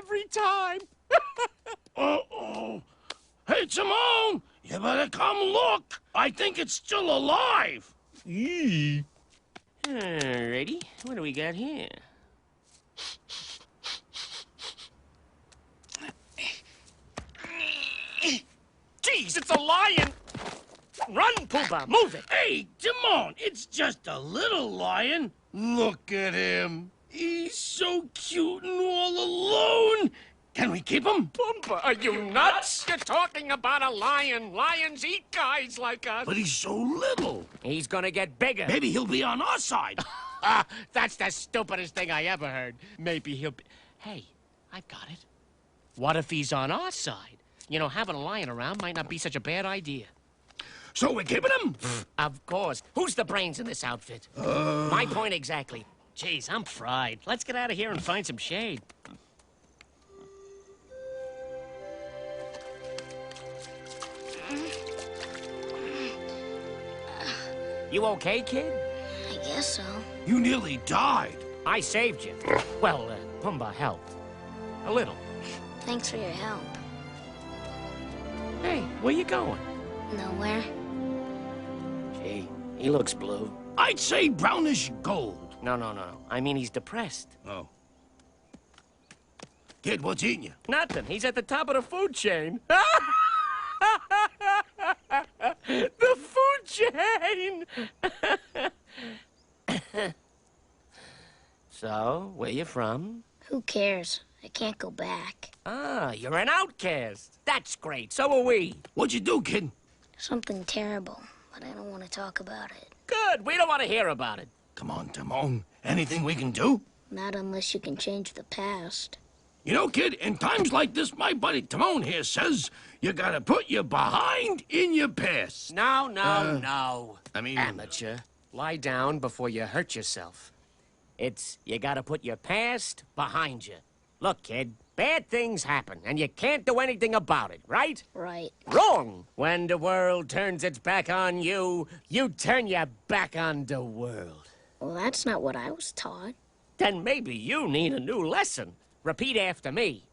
every time. Uh-oh. Hey, Timon, you better come look. I think it's still alive. Alrighty, what do we got here? Jeez, it's a lion! Run, Pumbaa, move it! Hey, Timon, it's just a little lion. Look at him. He's so cute and all alone. Can we keep him? Pumbaa, are you nuts? You're talking about a lion. Lions eat guys like us. But he's so little. He's gonna get bigger. Maybe he'll be on our side. That's the stupidest thing I ever heard. Maybe he'll be... Hey, I've got it. What if he's on our side? You know, having a lion around might not be such a bad idea. So we're keeping him? Of course. Who's the brains in this outfit? My point exactly. Jeez, I'm fried. Let's get out of here and find some shade. You okay, kid? I guess so. You nearly died. I saved you. Well, Pumbaa helped. A little. Thanks for your help. Hey, where you going? Nowhere. Gee, he looks blue. I'd say brownish gold. No. I mean, he's depressed. Oh. Kid, what's eating you? Nothing. He's at the top of the food chain. The food chain! So, where you from? Who cares? I can't go back. Ah, you're an outcast. That's great. So are we. What'd you do, kid? Something terrible, but I don't want to talk about it. Good. We don't want to hear about it. Come on, Timon. Anything we can do? Not unless you can change the past. You know, kid, in times like this, my buddy Timon here says you gotta put your behind in your past. No. I mean... Amateur. Lie down before you hurt yourself. It's, you gotta put your past behind you. Look, kid, bad things happen, and you can't do anything about it, right? Right. Wrong! When the world turns its back on you, you turn your back on the world. Well, that's not what I was taught. Then maybe you need a new lesson. Repeat after me.